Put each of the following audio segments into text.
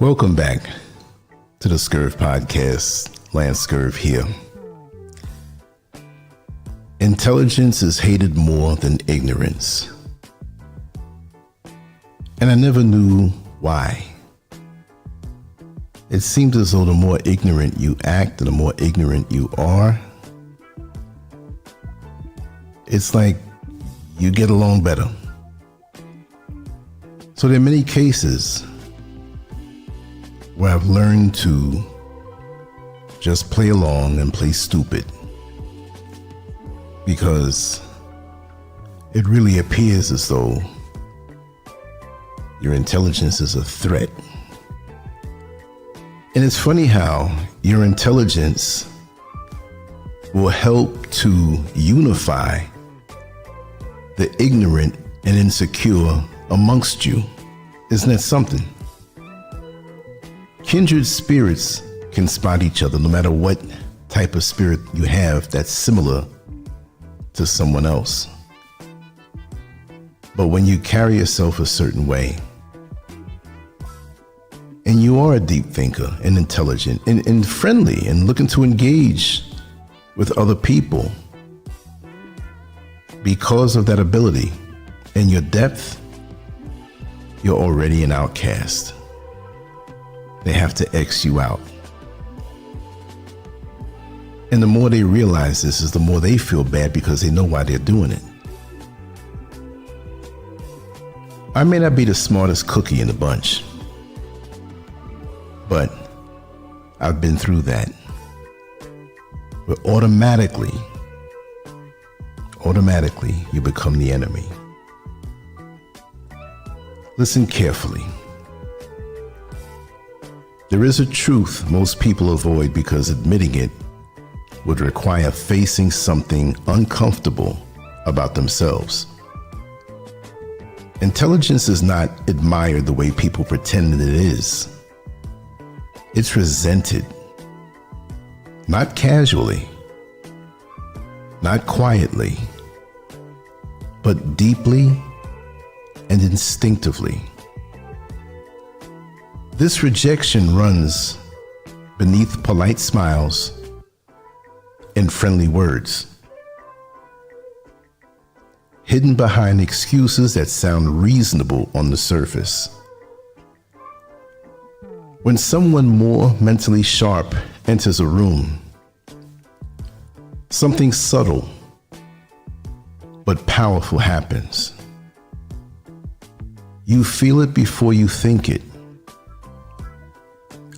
Welcome back to the Scurv podcast. LANCESCURV here. Intelligence is hated more than ignorance. And I never knew why. It seems as though the more ignorant you act and the more ignorant you are, it's like you get along better. So there are many cases where I've learned to just play along and play stupid because it really appears as though your intelligence is a threat. And it's funny how your intelligence will help to unify the ignorant and insecure amongst you. Isn't that something? Kindred spirits can spot each other no matter what type of spirit you have that's similar to someone else. But when you carry yourself a certain way, and you are a deep thinker and intelligent and friendly and looking to engage with other people, because of that ability and your depth, you're already an outcast. They have to X you out. And the more they realize this is the more they feel bad because they know why they're doing it. I may not be the smartest cookie in the bunch, but I've been through that. But automatically, you become the enemy. Listen carefully. There is a truth most people avoid because admitting it would require facing something uncomfortable about themselves. Intelligence is not admired the way people pretend that it is. It's resented. Not casually, not quietly, but deeply and instinctively. This rejection runs beneath polite smiles and friendly words, hidden behind excuses that sound reasonable on the surface. When someone more mentally sharp enters a room, something subtle but powerful happens. You feel it before you think it.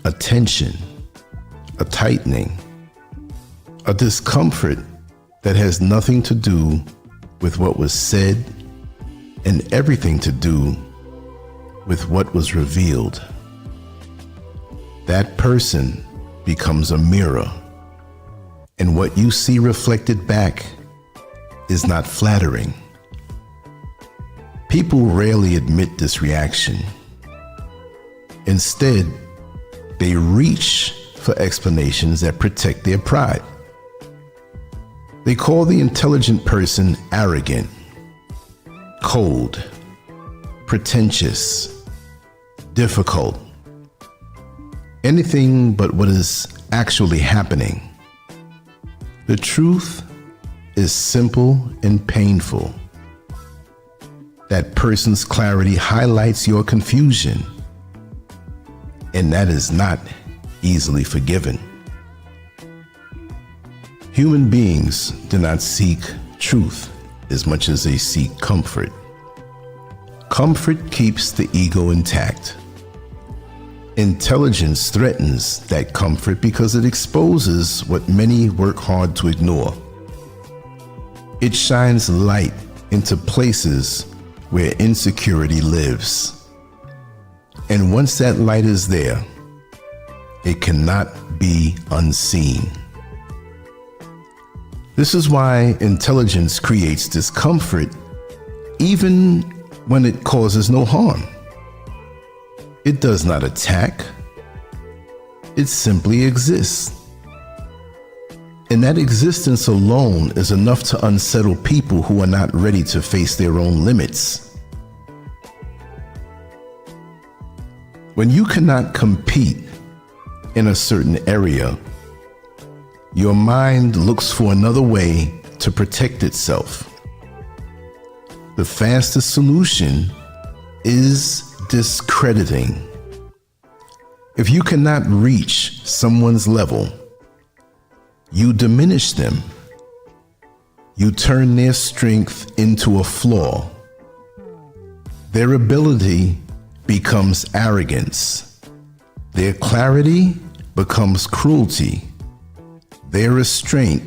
A tension, a tightening, a discomfort that has nothing to do with what was said and everything to do with what was revealed. That person becomes a mirror, and what you see reflected back is not flattering. People rarely admit this reaction. Instead, they reach for explanations that protect their pride. They call the intelligent person arrogant, cold, pretentious, difficult, anything but what is actually happening. The truth is simple and painful. That person's clarity highlights your confusion, and that is not easily forgiven. Human beings do not seek truth as much as they seek comfort. Comfort keeps the ego intact. Intelligence threatens that comfort because it exposes what many work hard to ignore. It shines light into places where insecurity lives. And once that light is there, it cannot be unseen. This is why intelligence creates discomfort even when it causes no harm. It does not attack. It simply exists. And that existence alone is enough to unsettle people who are not ready to face their own limits. When you cannot compete in a certain area, your mind looks for another way to protect itself. The fastest solution is discrediting. If you cannot reach someone's level, you diminish them. You turn their strength into a flaw. Their ability becomes arrogance. Their clarity becomes cruelty. Their restraint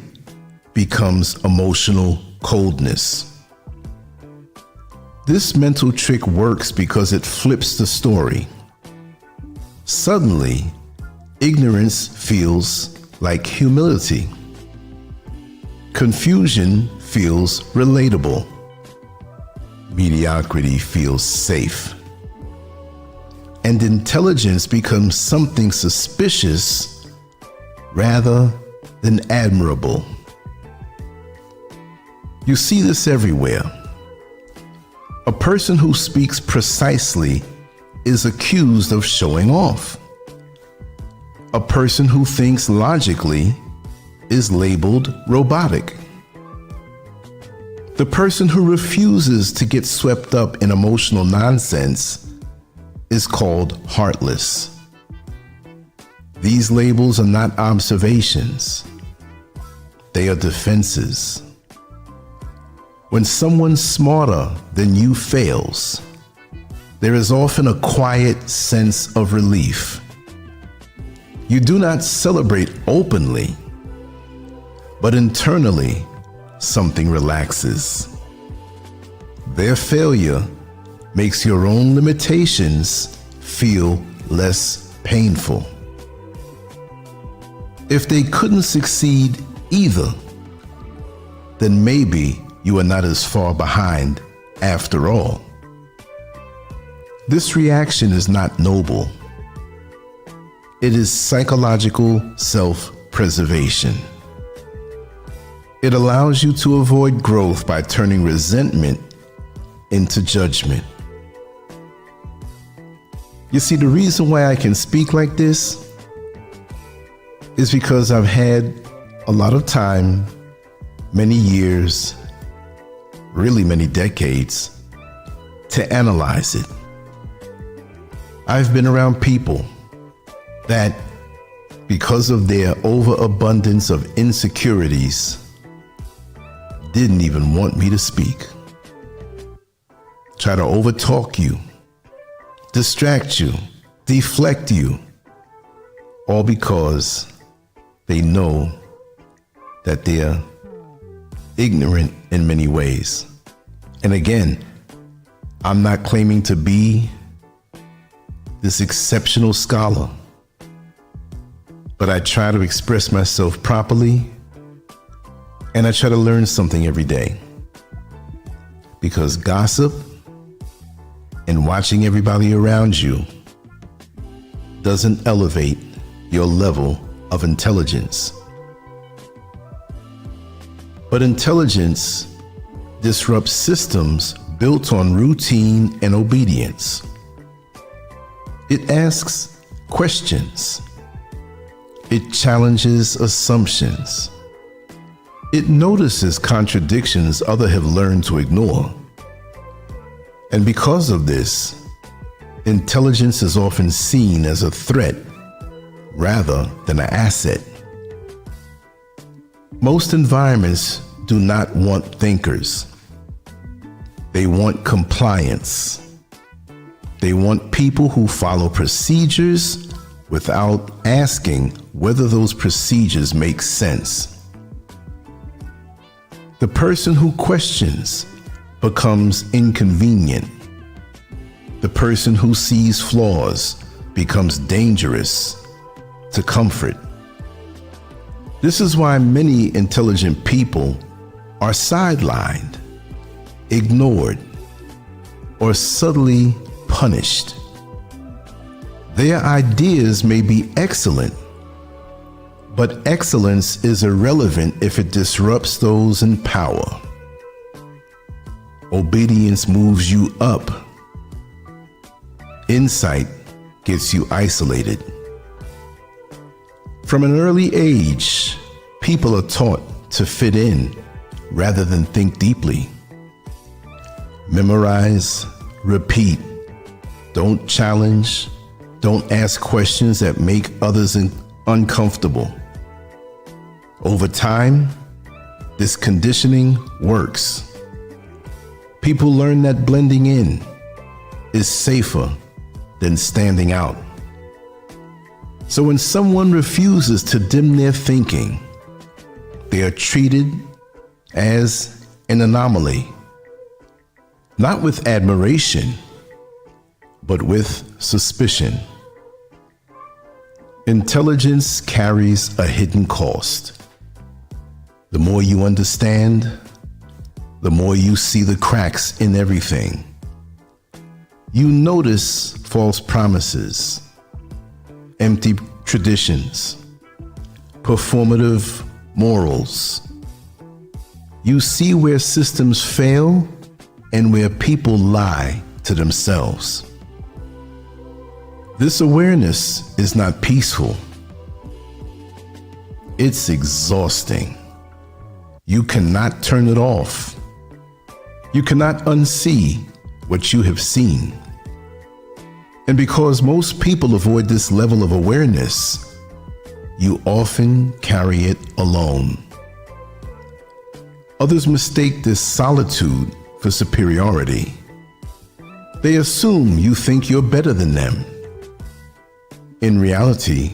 becomes emotional coldness. This mental trick works because it flips the story. Suddenly, ignorance feels like humility. Confusion feels relatable. Mediocrity feels safe. And intelligence becomes something suspicious rather than admirable. You see this everywhere. A person who speaks precisely is accused of showing off. A person who thinks logically is labeled robotic. The person who refuses to get swept up in emotional nonsense is called heartless. These labels are not observations. They are defenses. When someone smarter than you fails, there is often a quiet sense of relief. You do not celebrate openly, but internally, something relaxes. Their failure makes your own limitations feel less painful. If they couldn't succeed either, then maybe you are not as far behind after all. This reaction is not noble. It is psychological self-preservation. It allows you to avoid growth by turning resentment into judgment. You see, the reason why I can speak like this is because I've had a lot of time, many years, really many decades, to analyze it. I've been around people that, because of their overabundance of insecurities, didn't even want me to speak. Try to overtalk you, distract you, deflect you, all because they know that they're ignorant in many ways. And again, I'm not claiming to be this exceptional scholar, but I try to express myself properly, and I try to learn something every day. Because gossip and watching everybody around you doesn't elevate your level of intelligence. But intelligence disrupts systems built on routine and obedience. It asks questions. It challenges assumptions. It notices contradictions others have learned to ignore. And because of this, intelligence is often seen as a threat rather than an asset. Most environments do not want thinkers. They want compliance. They want people who follow procedures without asking whether those procedures make sense. The person who questions becomes inconvenient. The person who sees flaws becomes dangerous to comfort. This is why many intelligent people are sidelined, ignored, or subtly punished. Their ideas may be excellent, but excellence is irrelevant if it disrupts those in power. Obedience moves you up. Insight gets you isolated. From an early age, people are taught to fit in rather than think deeply. Memorize, repeat. Don't challenge. Don't ask questions that make others uncomfortable. Over time, this conditioning works. People learn that blending in is safer than standing out. So when someone refuses to dim their thinking, they are treated as an anomaly, not with admiration, but with suspicion. Intelligence carries a hidden cost. The more you understand, the more you see the cracks in everything. You notice false promises, empty traditions, performative morals. You see where systems fail and where people lie to themselves. This awareness is not peaceful. It's exhausting. You cannot turn it off. You cannot unsee what you have seen. And because most people avoid this level of awareness, you often carry it alone. Others mistake this solitude for superiority. They assume you think you're better than them. In reality,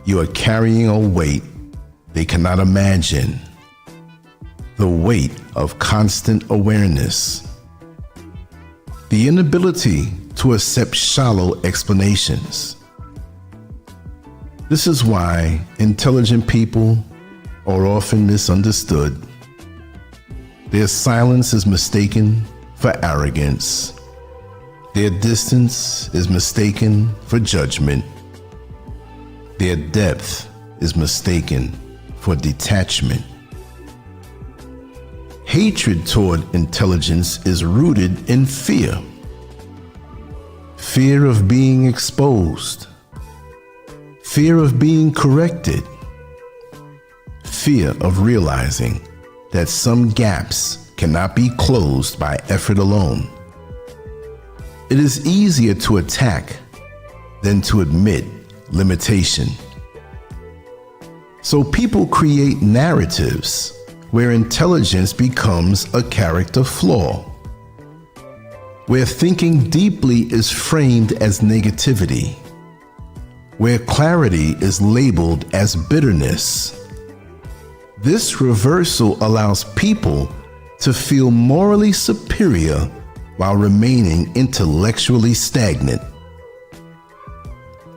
you are carrying a weight they cannot imagine. The weight of constant awareness. The inability to accept shallow explanations. This is why intelligent people are often misunderstood. Their silence is mistaken for arrogance. Their distance is mistaken for judgment. Their depth is mistaken for detachment. Hatred toward intelligence is rooted in fear. Fear of being exposed. Fear of being corrected. Fear of realizing that some gaps cannot be closed by effort alone. It is easier to attack than to admit limitation. So people create narratives where intelligence becomes a character flaw, where thinking deeply is framed as negativity, where clarity is labeled as bitterness. This reversal allows people to feel morally superior while remaining intellectually stagnant.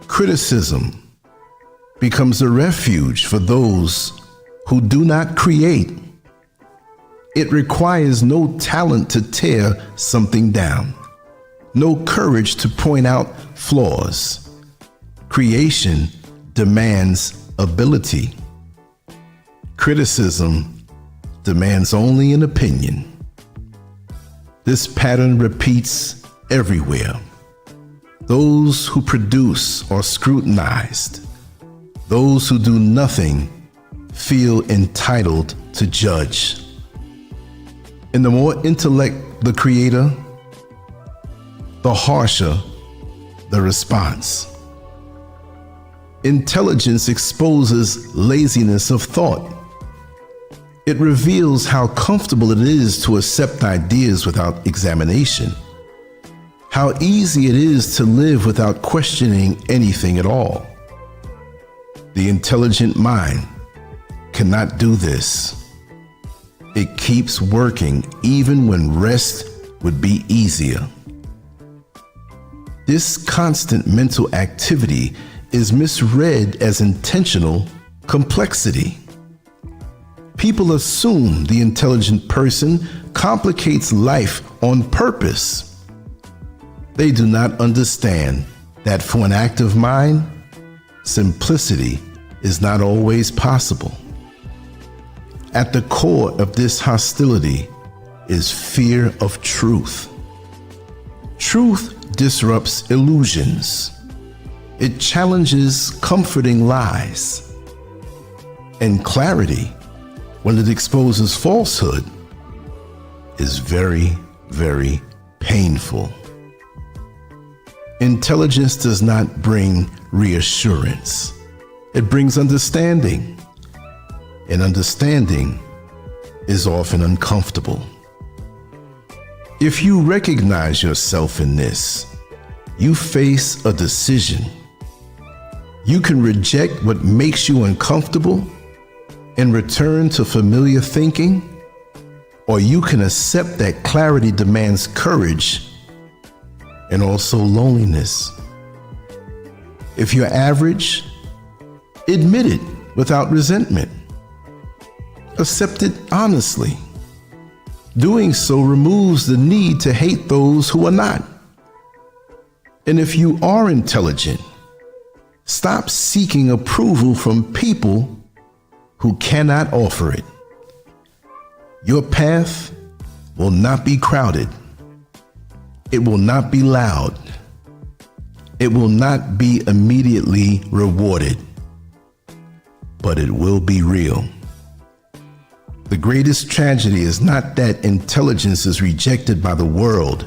Criticism becomes a refuge for those who do not create. It requires no talent to tear something down, no courage to point out flaws. Creation demands ability. Criticism demands only an opinion. This pattern repeats everywhere. Those who produce are scrutinized. Those who do nothing feel entitled to judge. And the more intellect the creator, the harsher the response. Intelligence exposes laziness of thought. It reveals how comfortable it is to accept ideas without examination, how easy it is to live without questioning anything at all. The intelligent mind cannot do this. It keeps working even when rest would be easier. This constant mental activity is misread as intentional complexity. People assume the intelligent person complicates life on purpose. They do not understand that for an active mind, simplicity is not always possible. At the core of this hostility is fear of truth. Truth disrupts illusions. It challenges comforting lies. And clarity, when it exposes falsehood, is very, very painful. Intelligence does not bring reassurance. It brings understanding. And understanding is often uncomfortable. If you recognize yourself in this, you face a decision. You can reject what makes you uncomfortable and return to familiar thinking, or you can accept that clarity demands courage and also loneliness. If you're average, admit it without resentment. Accept it honestly. Doing so removes the need to hate those who are not. And if you are intelligent, stop seeking approval from people who cannot offer it. Your path will not be crowded. It will not be loud. It will not be immediately rewarded, but it will be real. The greatest tragedy is not that intelligence is rejected by the world.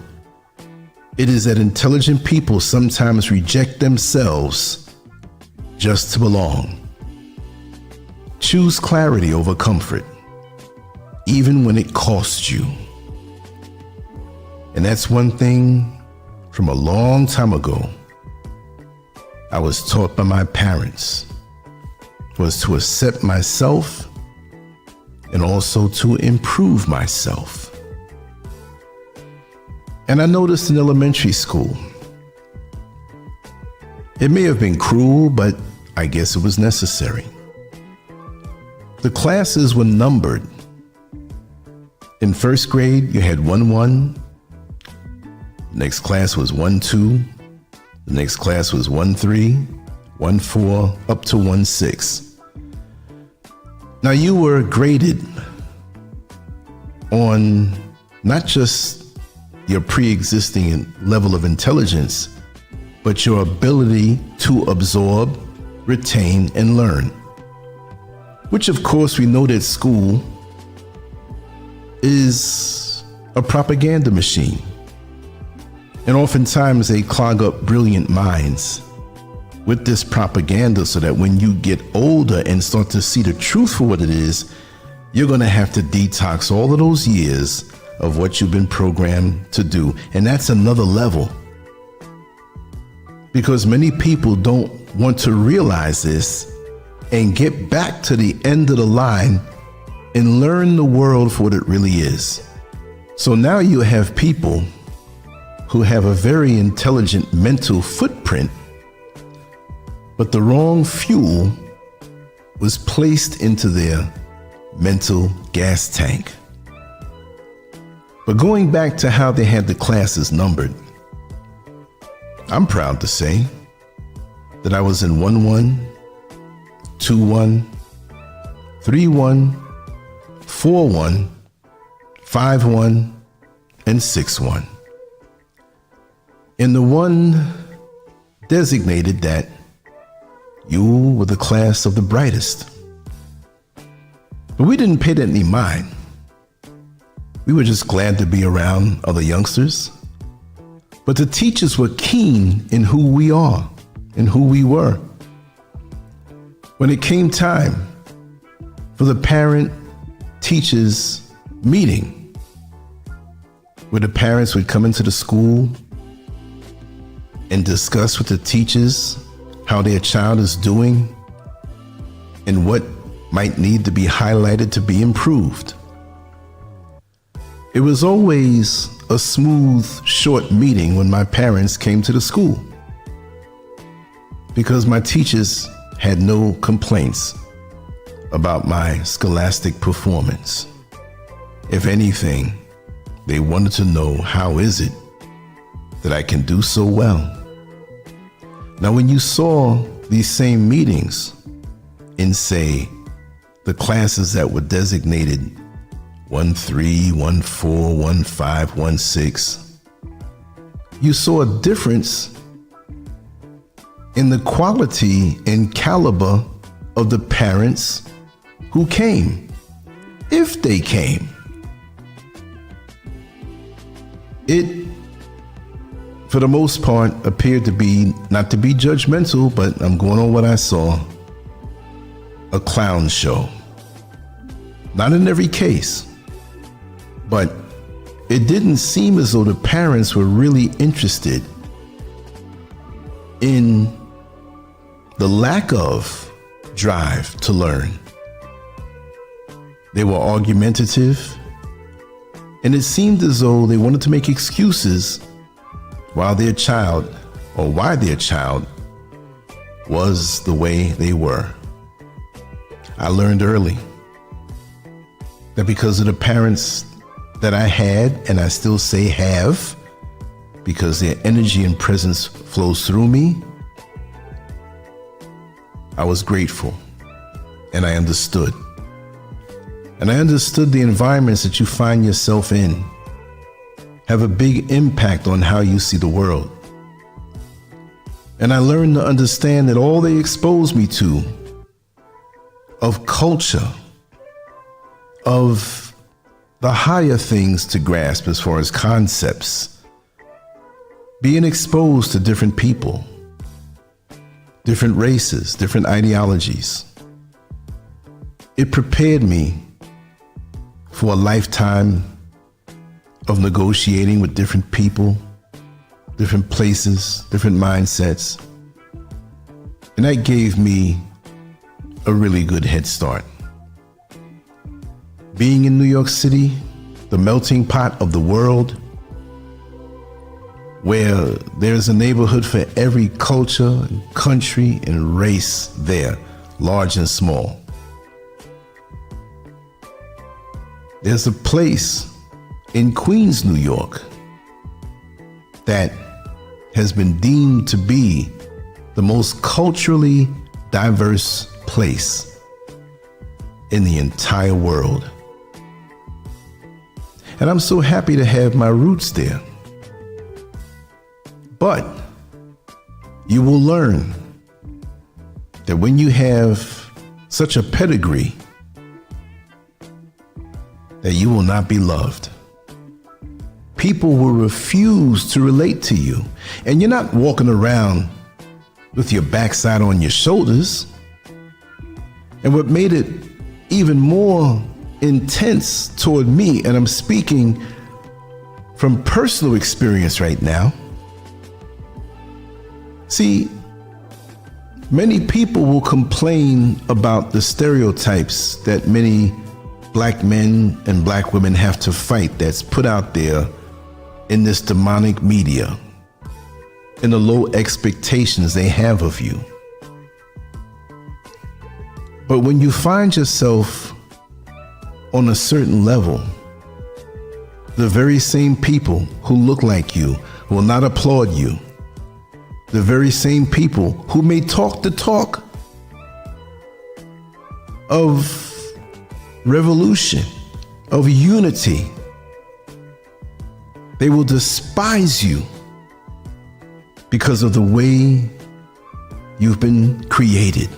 It is that intelligent people sometimes reject themselves just to belong. Choose clarity over comfort, even when it costs you. And that's one thing from a long time ago I was taught by my parents, was to accept myself and also to improve myself. And I noticed in elementary school, it may have been cruel, but I guess it was necessary. The classes were numbered. In first grade, you had 1-1. Next class was 1-2. The next class was 1-3, 1-4, up to 1-6. Now you were graded on not just your pre-existing level of intelligence, but your ability to absorb, retain, and learn. Which of course we know that school is a propaganda machine. And oftentimes they clog up brilliant minds with this propaganda so that when you get older and start to see the truth for what it is, you're going to have to detox all of those years of what you've been programmed to do. And that's another level. Because many people don't want to realize this and get back to the end of the line and learn the world for what it really is. So now you have people who have a very intelligent mental footprint, but the wrong fuel was placed into their mental gas tank. But going back to how they had the classes numbered, I'm proud to say that I was in 1-1, 2-1, 3-1, 4-1, 5-1, and 6-1. And the one designated that you were the class of the brightest. But we didn't pay that any mind. We were just glad to be around other youngsters. But the teachers were keen in who we are and who we were. When it came time for the parent-teachers meeting, where the parents would come into the school and discuss with the teachers how their child is doing and what might need to be highlighted to be improved. It was always a smooth, short meeting when my parents came to the school, because my teachers had no complaints about my scholastic performance. If anything, they wanted to know, how is it that I can do so well? Now, when you saw these same meetings in, say, the classes that were designated 1-3, 1-4, 1-5, 1-6, you saw a difference in the quality and caliber of the parents who came, if they came. It, for the most part, appeared to be, not to be judgmental, but I'm going on what I saw, a clown show. Not in every case, but it didn't seem as though the parents were really interested in the lack of drive to learn. They were argumentative, and it seemed as though they wanted to make excuses why their child was the way they were. I learned early that because of the parents that I had, and I still say have, because their energy and presence flows through me, I was grateful, and I understood. And I understood the environments that you find yourself in have a big impact on how you see the world. And I learned to understand that all they exposed me to of culture, of the higher things to grasp as far as concepts, being exposed to different people, different races, different ideologies, it prepared me for a lifetime of negotiating with different people, different places, different mindsets. And that gave me a really good head start. Being in New York City, the melting pot of the world, where there's a neighborhood for every culture, country, and race there, large and small. There's a place in Queens, New York, that has been deemed to be the most culturally diverse place in the entire world. And I'm so happy to have my roots there. But you will learn that when you have such a pedigree, that you will not be loved. People will refuse to relate to you. And you're not walking around with your backside on your shoulders. And what made it even more intense toward me, and I'm speaking from personal experience right now. See, many people will complain about the stereotypes that many black men and black women have to fight, that's put out there in this demonic media, and the low expectations they have of you. But when you find yourself on a certain level, the very same people who look like you will not applaud you. The very same people who may talk the talk of revolution, of unity, they will despise you because of the way you've been created.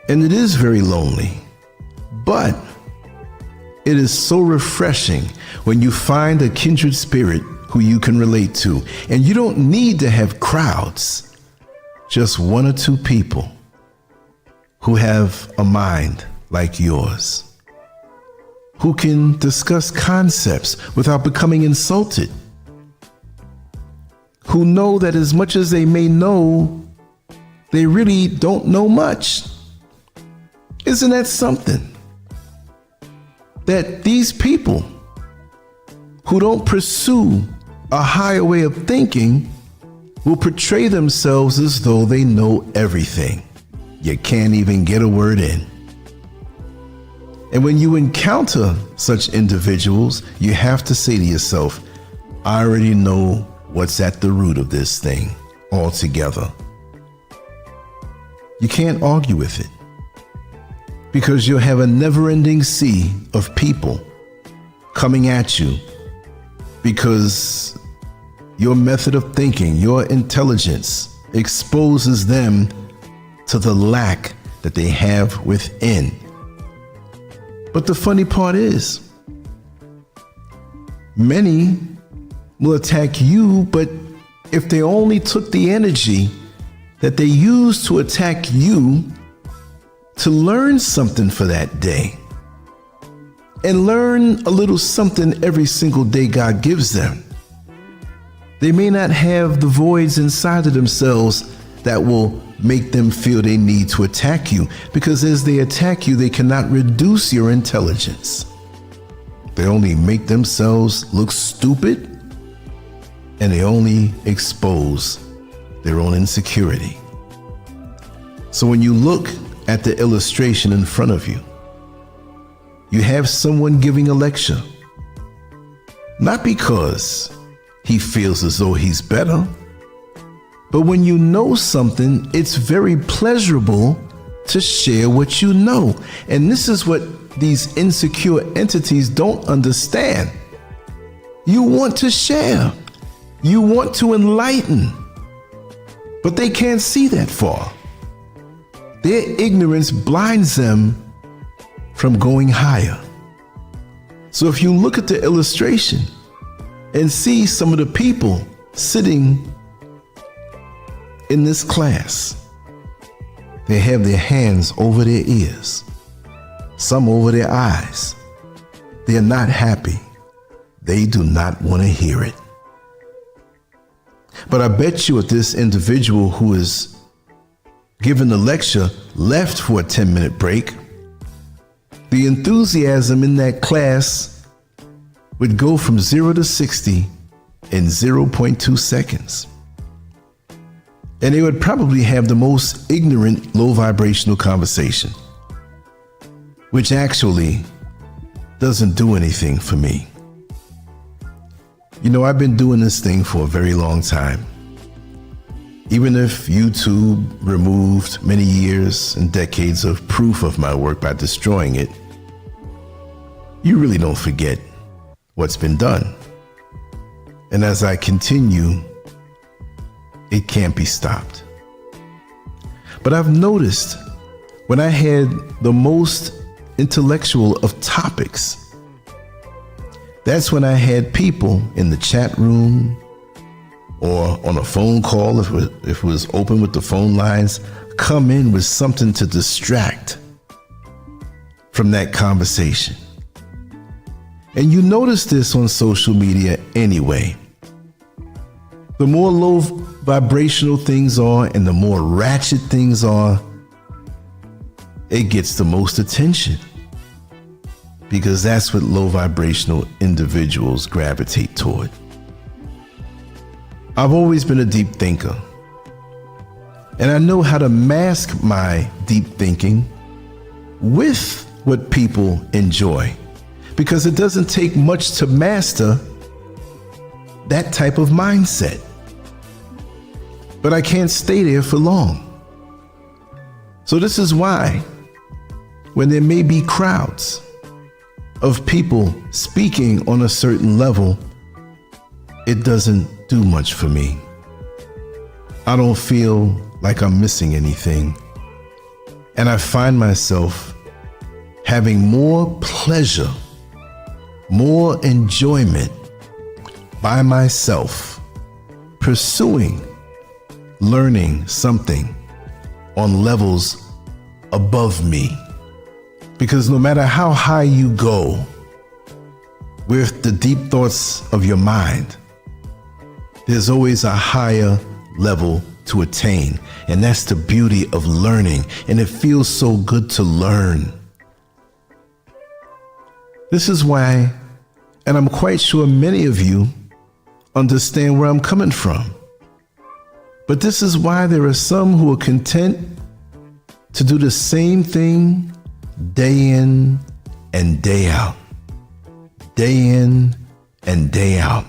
And it is very lonely, but it is so refreshing when you find a kindred spirit who you can relate to. And you don't need to have crowds, just one or two people who have a mind like yours, who can discuss concepts without becoming insulted, who know that as much as they may know, they really don't know much. Isn't that something? That these people who don't pursue a higher way of thinking will portray themselves as though they know everything. You can't even get a word in. And when you encounter such individuals, you have to say to yourself, I already know what's at the root of this thing altogether. You can't argue with it, because you'll have a never-ending sea of people coming at you because your method of thinking, your intelligence exposes them to the lack that they have within. But the funny part is, many will attack you, but if they only took the energy that they used to attack you to learn something for that day, and learn a little something every single day God gives them, they may not have the voids inside of themselves that will make them feel they need to attack you, because as they attack you, they cannot reduce your intelligence. They only make themselves look stupid, and they only expose their own insecurity. So when you look at the illustration in front of you, you have someone giving a lecture, not because he feels as though he's better, but when you know something, it's very pleasurable to share what you know. And this is what these insecure entities don't understand. You want to share. You want to enlighten. But they can't see that far. Their ignorance blinds them from going higher. So if you look at the illustration and see some of the people sitting in this class, they have their hands over their ears, some over their eyes. They are not happy. They do not want to hear it. But I bet you if this individual who is giving the lecture left for a 10-minute break, the enthusiasm in that class would go from 0 to 60 in 0.2 seconds. And they would probably have the most ignorant, low vibrational conversation, which actually doesn't do anything for me. You know, I've been doing this thing for a very long time. Even if YouTube removed many years and decades of proof of my work by destroying it, you really don't forget what's been done. And as I continue, it can't be stopped. But I've noticed when I had the most intellectual of topics, that's when I had people in the chat room or on a phone call, if it was open with the phone lines, come in with something to distract from that conversation. And you notice this on social media anyway. The more low vibrational things are and the more ratchet things are, it gets the most attention, because that's what low vibrational individuals gravitate toward. I've always been a deep thinker, and I know how to mask my deep thinking with what people enjoy, because it doesn't take much to master that type of mindset. But I can't stay there for long. So this is why when there may be crowds of people speaking on a certain level, it doesn't do much for me. I don't feel like I'm missing anything. And I find myself having more pleasure, more enjoyment by myself, pursuing learning something on levels above me. Because no matter how high you go with the deep thoughts of your mind, there's always a higher level to attain. And that's the beauty of learning. And it feels so good to learn. This is why, and I'm quite sure many of you understand where I'm coming from. But this is why there are some who are content to do the same thing day in and day out. Day in and day out.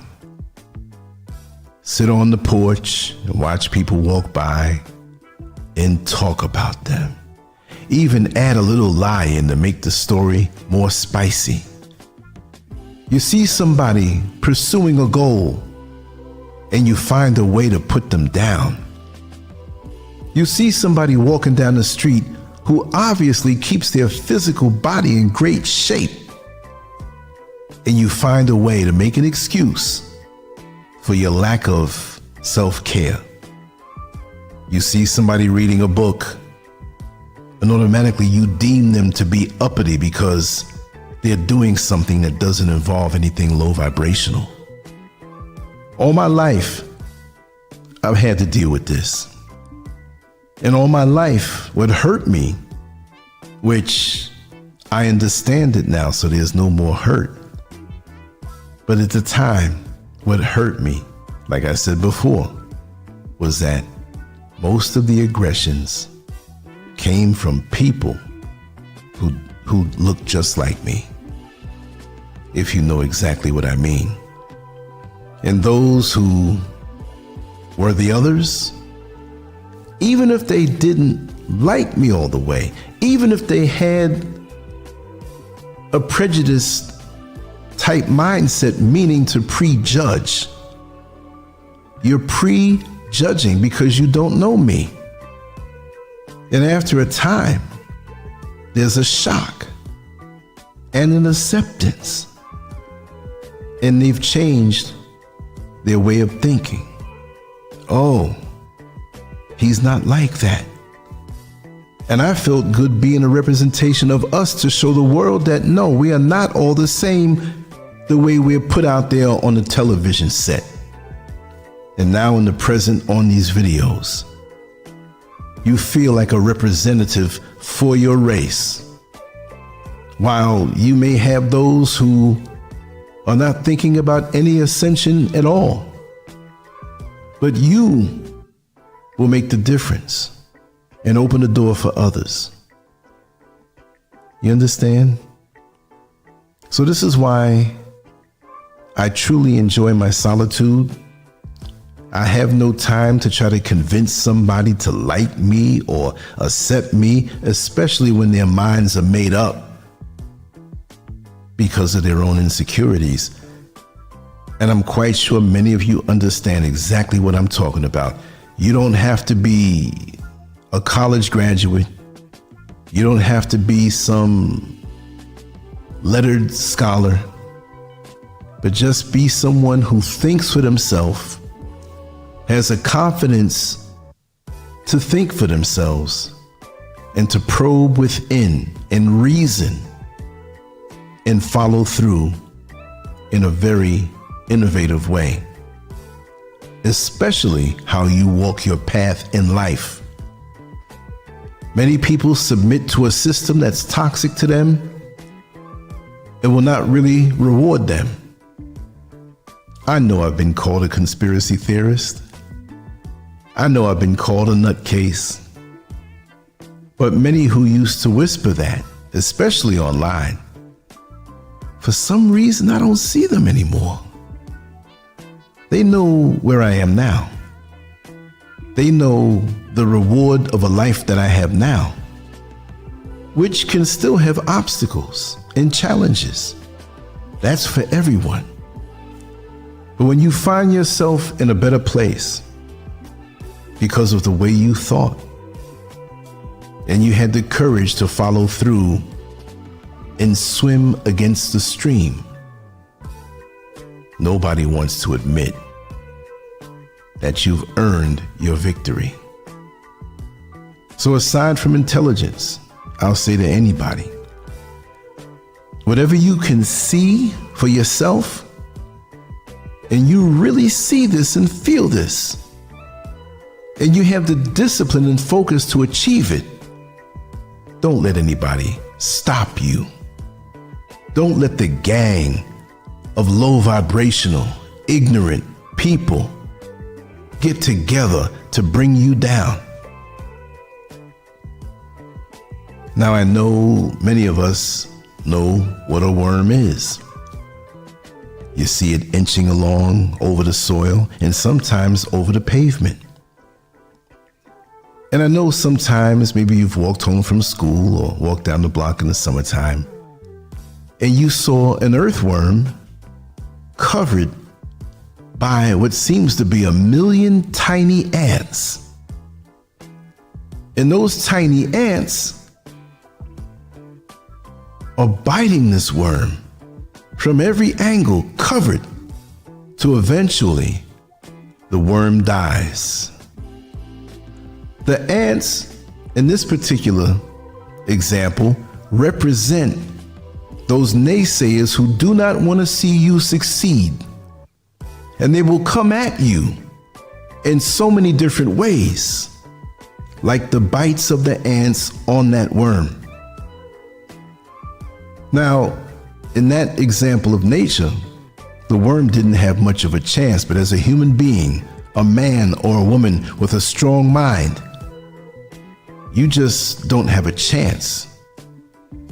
Sit on the porch and watch people walk by and talk about them. Even add a little lie in to make the story more spicy. You see somebody pursuing a goal and you find a way to put them down. You see somebody walking down the street who obviously keeps their physical body in great shape, and you find a way to make an excuse for your lack of self-care. You see somebody reading a book, and automatically you deem them to be uppity because they're doing something that doesn't involve anything low vibrational. All my life, I've had to deal with this. And all my life, what hurt me, which I understand it now, so there's no more hurt. But at the time, what hurt me, like I said before, was that most of the aggressions came from people who looked just like me, if you know exactly what I mean. And those who were the others, even if they didn't like me all the way, even if they had a prejudiced type mindset, meaning to prejudge, you're prejudging because you don't know me. And after a time, there's a shock and an acceptance. And they've changed their way of thinking. Oh, he's not like that. And I felt good being a representation of us to show the world that no, we are not all the same the way we're put out there on the television set. And now in the present on these videos, you feel like a representative for your race. While you may have those who are not thinking about any ascension at all, but you will make the difference and open the door for others. You understand? So this is why I truly enjoy my solitude. I have no time to try to convince somebody to like me or accept me, especially when their minds are made up because of their own insecurities. And I'm quite sure many of you understand exactly what I'm talking about. You don't have to be a college graduate. You don't have to be some lettered scholar, but just be someone who thinks for themselves, has a confidence to think for themselves, and to probe within and reason and follow through in a very innovative way, especially how you walk your path in life. Many people submit to a system that's toxic to them and will not really reward them. I know I've been called a conspiracy theorist. I know I've been called a nutcase. But many who used to whisper that, especially online, for some reason I don't see them anymore. They know where I am now. They know the reward of a life that I have now, which can still have obstacles and challenges. That's for everyone. But when you find yourself in a better place because of the way you thought, and you had the courage to follow through and swim against the stream, nobody wants to admit that you've earned your victory. So aside from intelligence, I'll say to anybody, whatever you can see for yourself, and you really see this and feel this, and you have the discipline and focus to achieve it, don't let anybody stop you. Don't let the gang of low vibrational, ignorant people get together to bring you down. Now, I know many of us know what a worm is. You see it inching along over the soil and sometimes over the pavement. And I know sometimes maybe you've walked home from school or walked down the block in the summertime and you saw an earthworm covered by what seems to be 1 million tiny ants. And those tiny ants are biting this worm from every angle, covered, till eventually the worm dies. The ants in this particular example represent those naysayers who do not want to see you succeed. And they will come at you in so many different ways, like the bites of the ants on that worm. Now, in that example of nature, the worm didn't have much of a chance, but as a human being, a man or a woman with a strong mind, you just don't have a chance.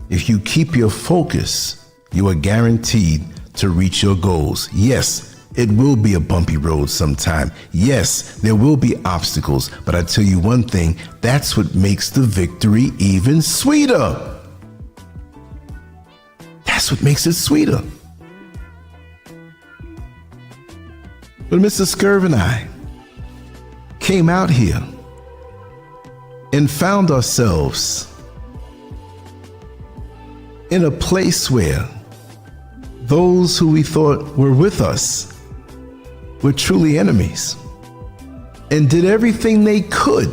If you keep your focus, you are guaranteed to reach your goals. Yes, it will be a bumpy road sometime. Yes, there will be obstacles, but I tell you one thing, that's what makes the victory even sweeter. That's what makes it sweeter. But Mr. Scurv and I came out here and found ourselves in a place where those who we thought were with us were truly enemies, and did everything they could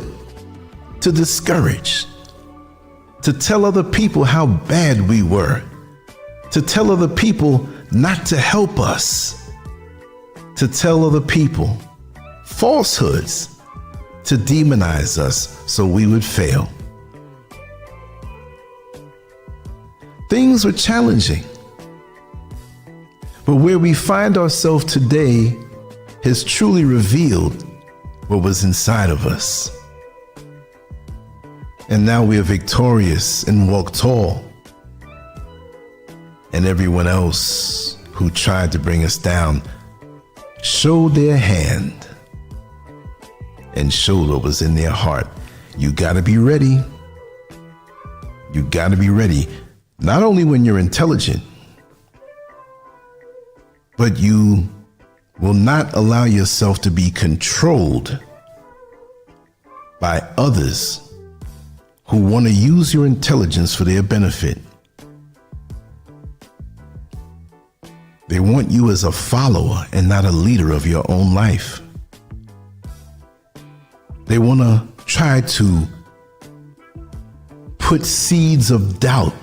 to discourage, to tell other people how bad we were, to tell other people not to help us, to tell other people falsehoods, to demonize us so we would fail. Things were challenging, but where we find ourselves today has truly revealed what was inside of us. And now we are victorious and walk tall. And everyone else who tried to bring us down showed their hand and showed what was in their heart. You gotta be ready. You gotta be ready. Not only when you're intelligent, but you will not allow yourself to be controlled by others who want to use your intelligence for their benefit. They want you as a follower and not a leader of your own life. They want to try to put seeds of doubt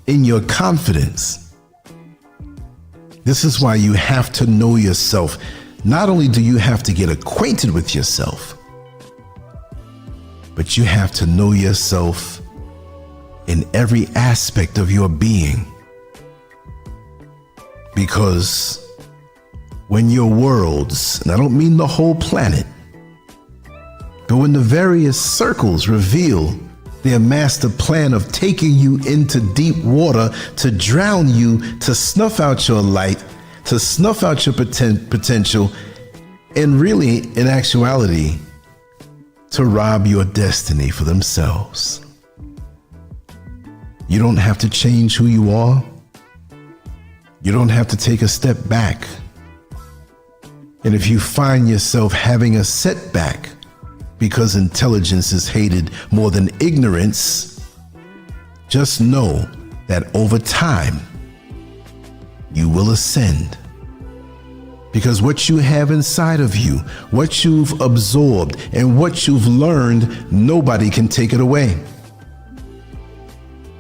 in your confidence. This is why you have to know yourself. Not only do you have to get acquainted with yourself, but you have to know yourself in every aspect of your being. Because when your worlds, and I don't mean the whole planet, but when the various circles reveal their master plan of taking you into deep water to drown you, to snuff out your light, to snuff out your potential, and really, in actuality, to rob your destiny for themselves. You don't have to change who you are. You don't have to take a step back. And if you find yourself having a setback because intelligence is hated more than ignorance, just know that over time, you will ascend. Because what you have inside of you, what you've absorbed, and what you've learned, nobody can take it away.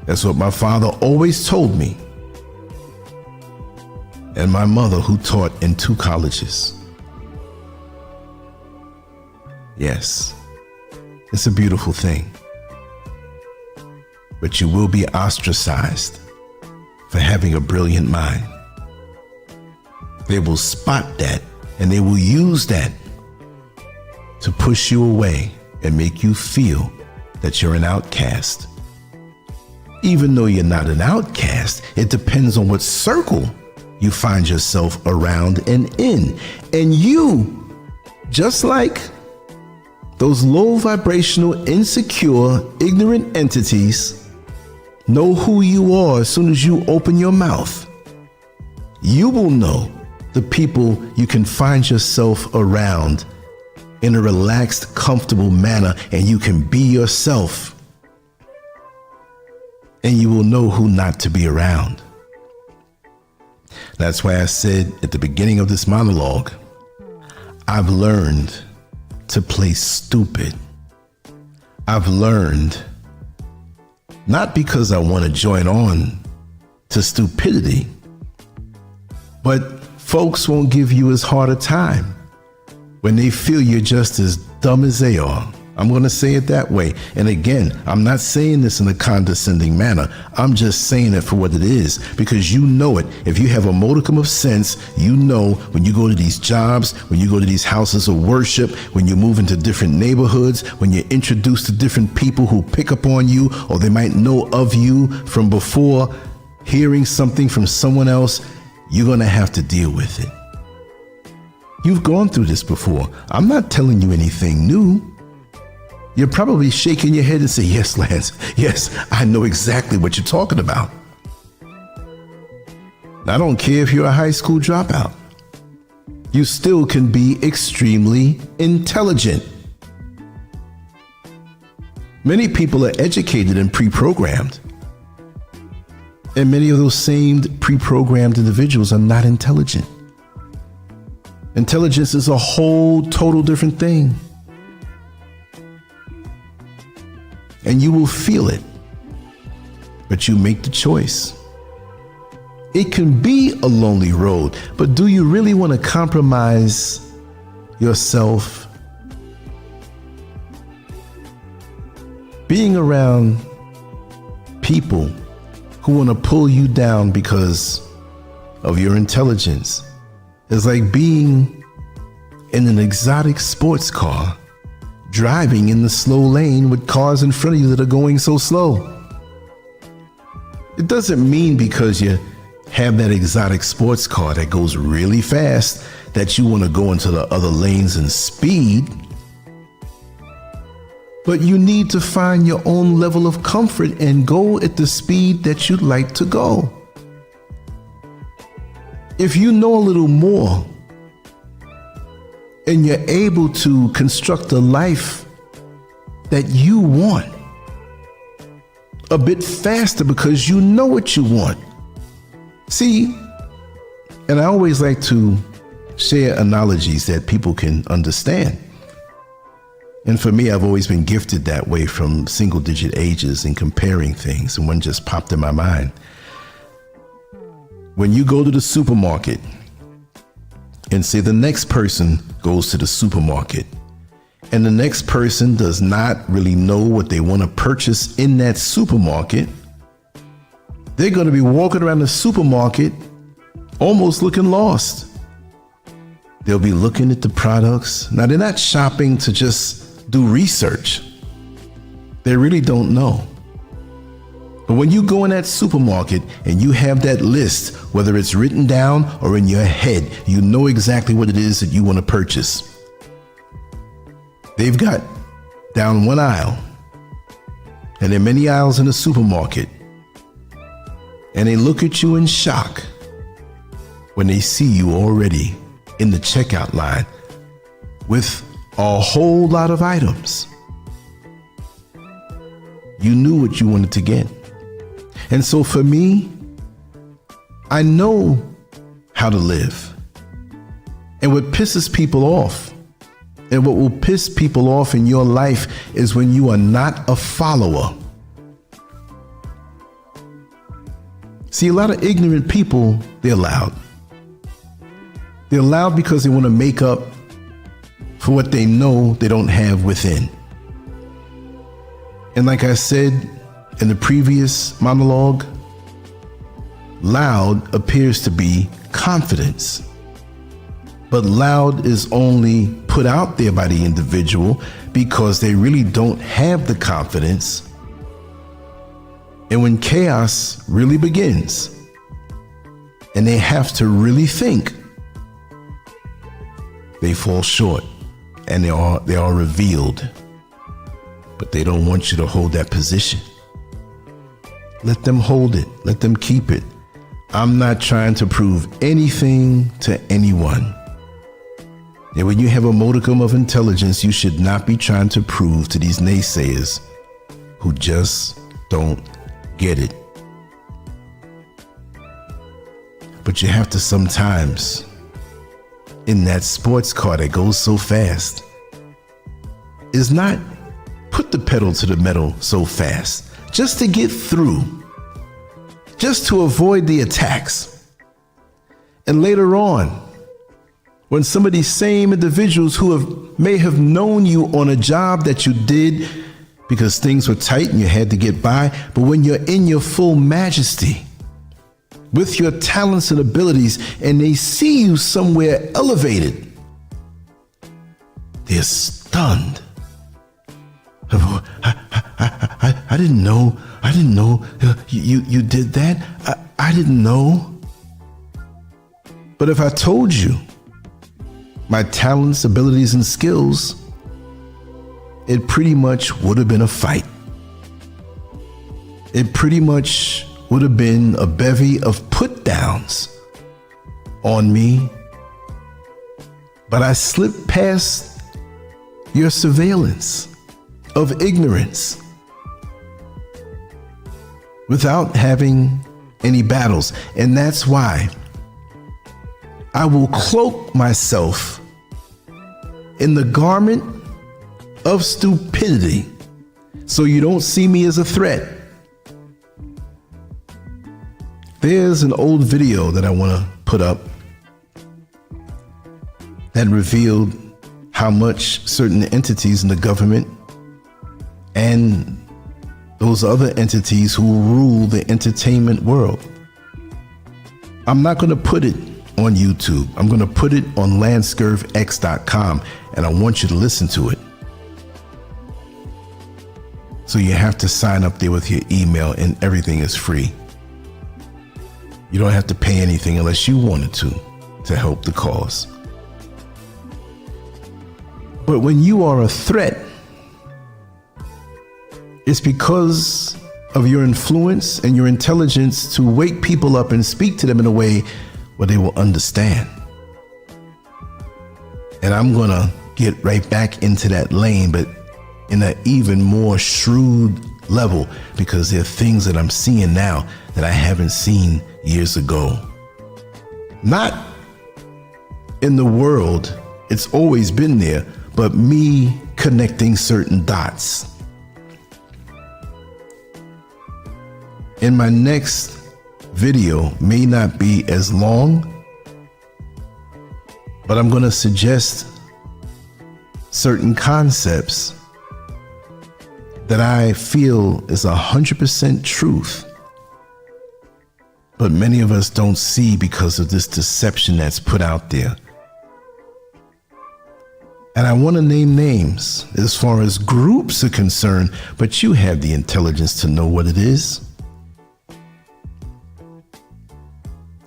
That's what my father always told me. And my mother, who taught in 2 colleges. Yes, it's a beautiful thing. But you will be ostracized for having a brilliant mind. They will spot that, and they will use that to push you away and make you feel that you're an outcast. Even though you're not an outcast, it depends on what circle you find yourself around and in. And you, just like those low vibrational, insecure, ignorant entities, know who you are as soon as you open your mouth. You will know the people you can find yourself around in a relaxed, comfortable manner, and you can be yourself, and you will know who not to be around. That's why I said at the beginning of this monologue, I've learned to play stupid. I've learned, not because I want to join on to stupidity, but folks won't give you as hard a time when they feel you're just as dumb as they are. I'm going to say it that way. And again, I'm not saying this in a condescending manner. I'm just saying it for what it is, because you know it. If you have a modicum of sense, you know when you go to these jobs, when you go to these houses of worship, when you move into different neighborhoods, when you're introduced to different people who pick up on you, or they might know of you from before hearing something from someone else, you're going to have to deal with it. You've gone through this before. I'm not telling you anything new. You're probably shaking your head and say, yes, Lance, yes, I know exactly what you're talking about. I don't care if you're a high school dropout. You still can be extremely intelligent. Many people are educated and pre-programmed. And many of those same pre-programmed individuals are not intelligent. Intelligence is a whole total different thing. And you will feel it, but you make the choice. It can be a lonely road, but do you really want to compromise yourself? Being around people who want to pull you down because of your intelligence is like being in an exotic sports car, driving in the slow lane with cars in front of you that are going so slow. It doesn't mean because you have that exotic sports car that goes really fast that you want to go into the other lanes and speed. But you need to find your own level of comfort and go at the speed that you'd like to go. If you know a little more and you're able to construct a life that you want a bit faster because you know what you want. See, and I always like to share analogies that people can understand. And for me, I've always been gifted that way from single digit ages in comparing things, and one just popped in my mind. When you go to the supermarket and say the next person goes to the supermarket and the next person does not really know what they want to purchase in that supermarket, they're going to be walking around the supermarket almost looking lost. They'll be looking at the products. Now, they're not shopping to just do research. They really don't know. But when you go in that supermarket and you have that list, whether it's written down or in your head, you know exactly what it is that you want to purchase. They've got down one aisle, and there are many aisles in the supermarket, and they look at you in shock when they see you already in the checkout line with a whole lot of items. You knew what you wanted to get. And so for me, I know how to live. And what pisses people off, and what will piss people off in your life, is when you are not a follower. See, a lot of ignorant people, they're loud. They're loud because they want to make up for what they know they don't have within. And like I said in the previous monologue, loud appears to be confidence. But loud is only put out there by the individual because they really don't have the confidence. And when chaos really begins and they have to really think, they fall short and they are revealed. But they don't want you to hold that position. Let them hold it. Let them keep it. I'm not trying to prove anything to anyone. And when you have a modicum of intelligence, you should not be trying to prove to these naysayers who just don't get it. But you have to sometimes, in that sports car that goes so fast, is not put the pedal to the metal so fast, just to get through, just to avoid the attacks. And later on, when some of these same individuals who may have known you on a job that you did because things were tight and you had to get by, but when you're in your full majesty, with your talents and abilities, and they see you somewhere elevated, they're stunned. I didn't know you did that. I didn't know. But if I told you my talents, abilities, and skills, it pretty much would have been a fight. It pretty much would have been a bevy of put downs on me. But I slipped past your surveillance of ignorance without having any battles. And that's why I will cloak myself in the garment of stupidity so you don't see me as a threat. There's an old video that I want to put up that revealed how much certain entities in the government and those other entities who rule the entertainment world. I'm not going to put it on YouTube. I'm going to put it on LANCESCURVX.com, and I want you to listen to it. So you have to sign up there with your email, and everything is free. You don't have to pay anything unless you wanted to help the cause. But when you are a threat, it's because of your influence and your intelligence to wake people up and speak to them in a way where they will understand. And I'm gonna get right back into that lane, but in an even more shrewd level, because there are things that I'm seeing now that I haven't seen years ago. Not in the world, it's always been there, but me connecting certain dots. In my next video may not be as long, but I'm going to suggest certain concepts that I feel is 100% truth, but many of us don't see because of this deception that's put out there. And I want to name names as far as groups are concerned, but you have the intelligence to know what it is.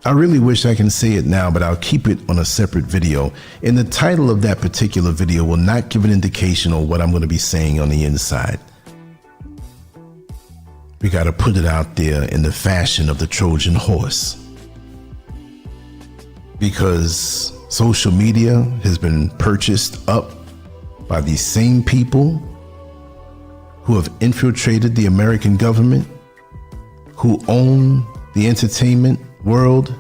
I really wish I can say it now, but I'll keep it on a separate video. And the title of that particular video will not give an indication of what I'm going to be saying on the inside. We got to put it out there in the fashion of the Trojan horse. Because social media has been purchased up by these same people who have infiltrated the American government, who own the entertainment world,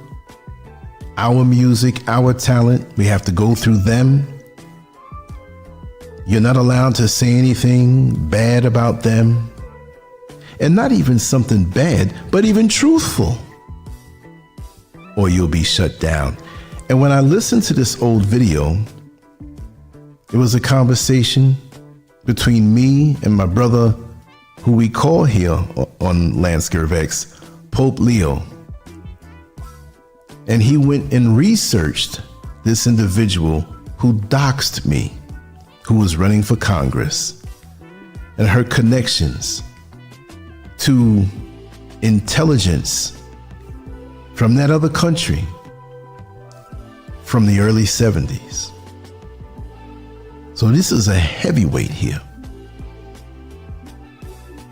our music, our talent. We have to go through them. You're not allowed to say anything bad about them. And not even something bad, but even truthful, or you'll be shut down. And when I listened to this old video, it was a conversation between me and my brother, who we call here on LANCESCURVX, Pope Leo. And he went and researched this individual who doxed me, who was running for Congress, and her connections to intelligence from that other country from the early 70s. So this is a heavyweight here.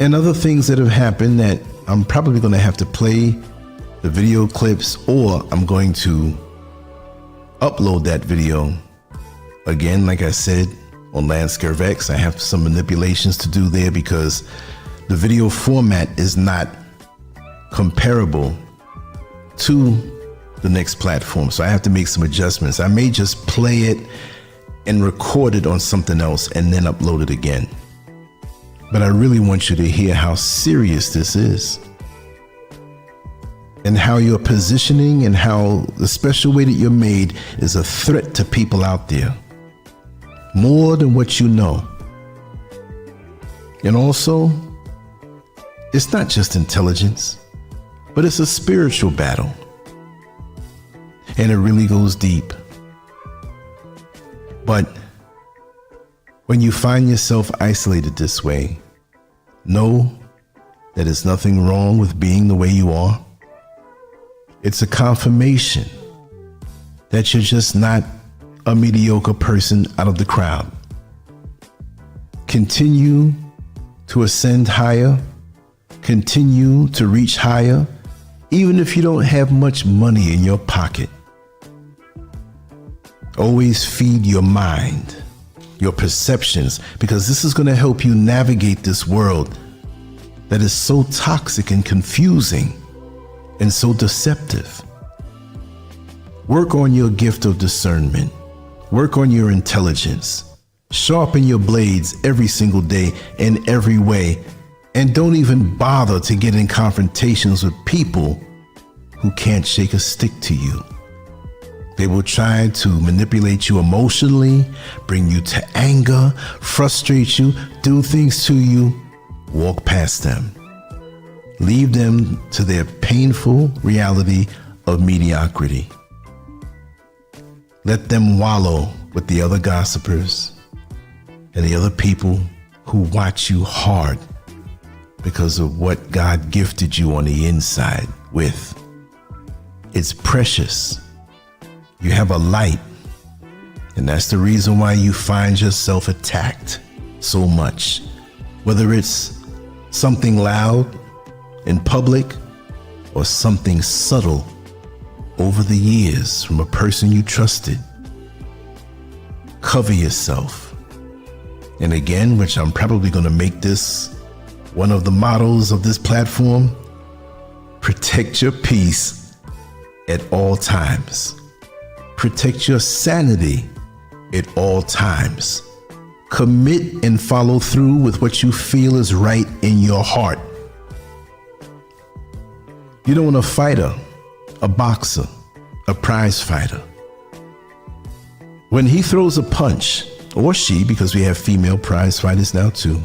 And other things that have happened that I'm probably going to have to play the video clips, or I'm going to upload that video Again, like I said, on LANCESCURV X, I have some manipulations to do there because the video format is not comparable to the next platform. So I have to make some adjustments. I may just play it and record it on something else and then upload it again. But I really want you to hear how serious this is and how your positioning and how the special way that you're made is a threat to people out there, more than what you know. And also, it's not just intelligence, but it's a spiritual battle. And it really goes deep. But when you find yourself isolated this way, know that there's nothing wrong with being the way you are. It's a confirmation that you're just not a mediocre person out of the crowd. Continue to ascend higher. Continue to reach higher, even if you don't have much money in your pocket. Always feed your mind, your perceptions, because this is going to help you navigate this world that is so toxic and confusing and so deceptive. Work on your gift of discernment. Work on your intelligence. Sharpen your blades every single day in every way. And don't even bother to get in confrontations with people who can't shake a stick to you. They will try to manipulate you emotionally, bring you to anger, frustrate you, do things to you. Walk past them. Leave them to their painful reality of mediocrity. Let them wallow with the other gossipers and the other people who watch you hard because of what God gifted you on the inside with. It's precious. You have a light, and that's the reason why you find yourself attacked so much. Whether it's something loud in public or something subtle over the years from a person you trusted. Cover yourself. And again, which I'm probably going to make this one of the mottos of this platform, protect your peace at all times. Protect your sanity at all times. Commit and follow through with what you feel is right in your heart. You don't want a fighter, a boxer, a prize fighter. When he throws a punch, or she, because we have female prize fighters now too,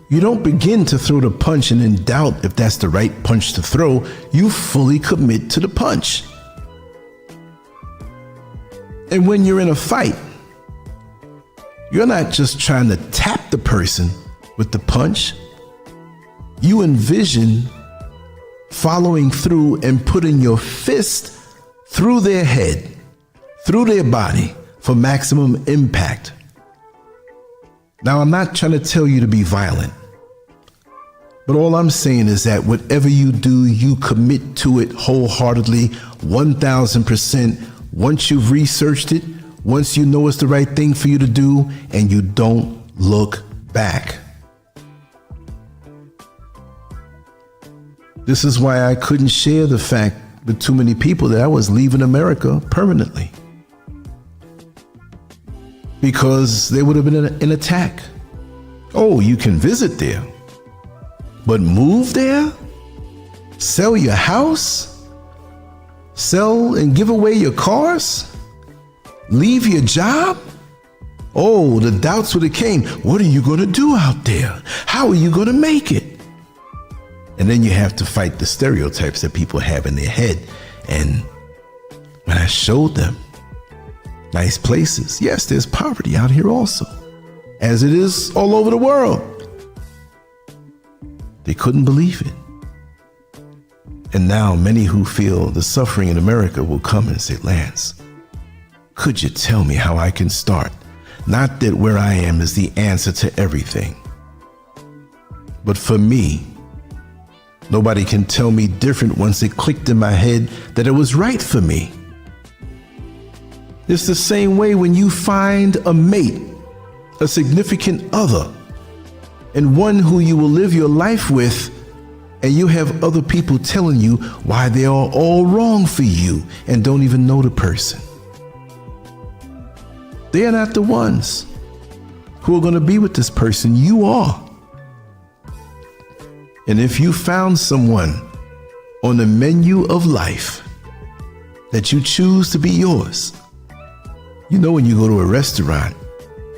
you don't begin to throw the punch and in doubt if that's the right punch to throw. You fully commit to the punch. And when you're in a fight, you're not just trying to tap the person with the punch. You envision following through and putting your fist through their head, through their body for maximum impact. Now, I'm not trying to tell you to be violent, but all I'm saying is that whatever you do, you commit to it wholeheartedly, 1000%. Once you've researched it, once you know it's the right thing for you to do, and you don't look back. This is why I couldn't share the fact with too many people that I was leaving America permanently, because there would have been an attack. Oh, you can visit there, but move there? Sell your house? Sell and give away your cars? Leave your job? Oh, the doubts would have came. What are you going to do out there? How are you going to make it? And then you have to fight the stereotypes that people have in their head. And when I showed them nice places, yes, there's poverty out here also, as it is all over the world, they couldn't believe it. And now many who feel the suffering in America will come and say, Lance, could you tell me how I can start? Not that where I am is the answer to everything, but for me, nobody can tell me different once it clicked in my head that it was right for me. It's the same way when you find a mate, a significant other, and one who you will live your life with, and you have other people telling you why they are all wrong for you and don't even know the person. They are not the ones who are going to be with this person. You are. And if you found someone on the menu of life that you choose to be yours, you know, when you go to a restaurant,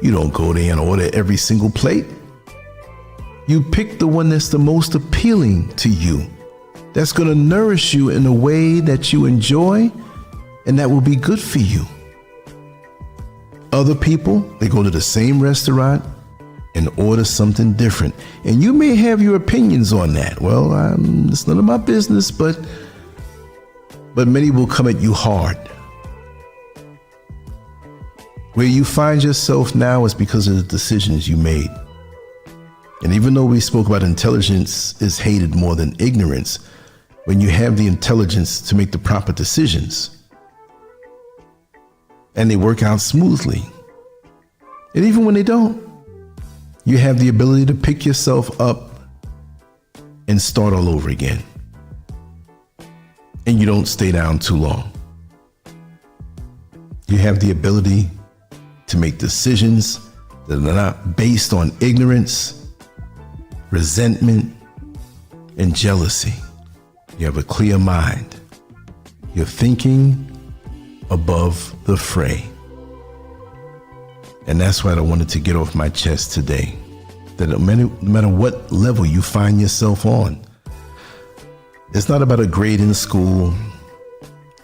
you don't go there and order every single plate. You pick the one that's the most appealing to you, that's going to nourish you in a way that you enjoy and that will be good for you. Other people, they go to the same restaurant and order something different. And you may have your opinions on that. Well, it's none of my business, but many will come at you hard. Where you find yourself now is because of the decisions you made. And even though we spoke about intelligence is hated more than ignorance, when you have the intelligence to make the proper decisions and they work out smoothly, and even when they don't, you have the ability to pick yourself up and start all over again. And you don't stay down too long. You have the ability to make decisions that are not based on ignorance, resentment, and jealousy. You have a clear mind. You're thinking above the fray. And that's what I wanted to get off my chest today. That no matter what level you find yourself on, it's not about a grade in school.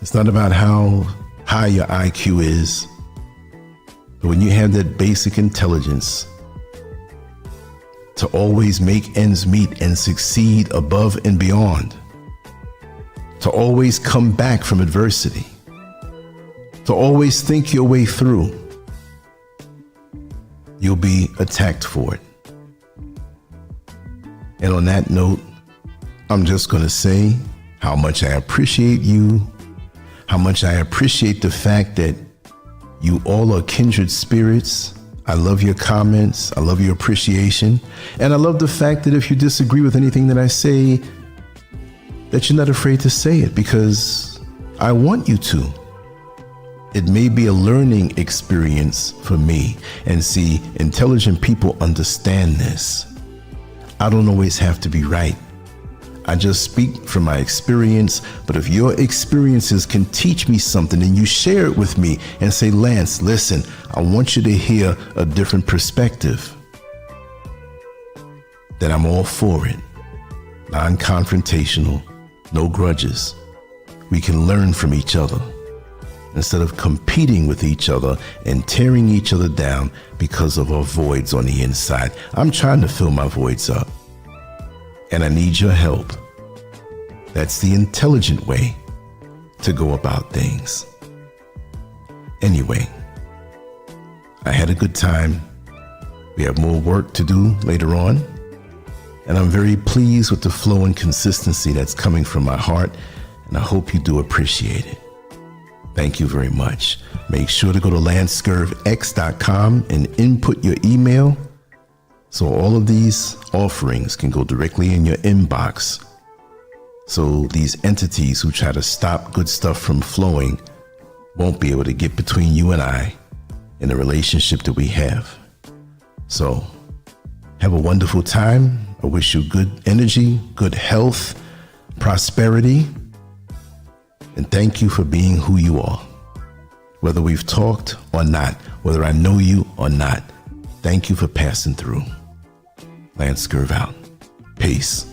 It's not about how high your IQ is. But when you have that basic intelligence to always make ends meet and succeed above and beyond, to always come back from adversity, to always think your way through, you'll be attacked for it. And on that note, I'm just going to say how much I appreciate you, how much I appreciate the fact that you all are kindred spirits. I love your comments. I love your appreciation. And I love the fact that if you disagree with anything that I say, that you're not afraid to say it, because I want you to. It may be a learning experience for me. And see, intelligent people understand this. I don't always have to be right. I just speak from my experience. But if your experiences can teach me something and you share it with me and say, Lance, listen, I want you to hear a different perspective, then I'm all for it. Non-confrontational, no grudges. We can learn from each other instead of competing with each other and tearing each other down because of our voids on the inside. I'm trying to fill my voids up, and I need your help. That's the intelligent way to go about things. Anyway, I had a good time. We have more work to do later on, and I'm very pleased with the flow and consistency that's coming from my heart, and I hope you do appreciate it. Thank you very much. Make sure to go to LANCESCURVX.com and input your email so all of these offerings can go directly in your inbox. So these entities who try to stop good stuff from flowing won't be able to get between you and I in the relationship that we have. So have a wonderful time. I wish you good energy, good health, prosperity. And thank you for being who you are. Whether we've talked or not, whether I know you or not, thank you for passing through. LANCESCURV out. Peace.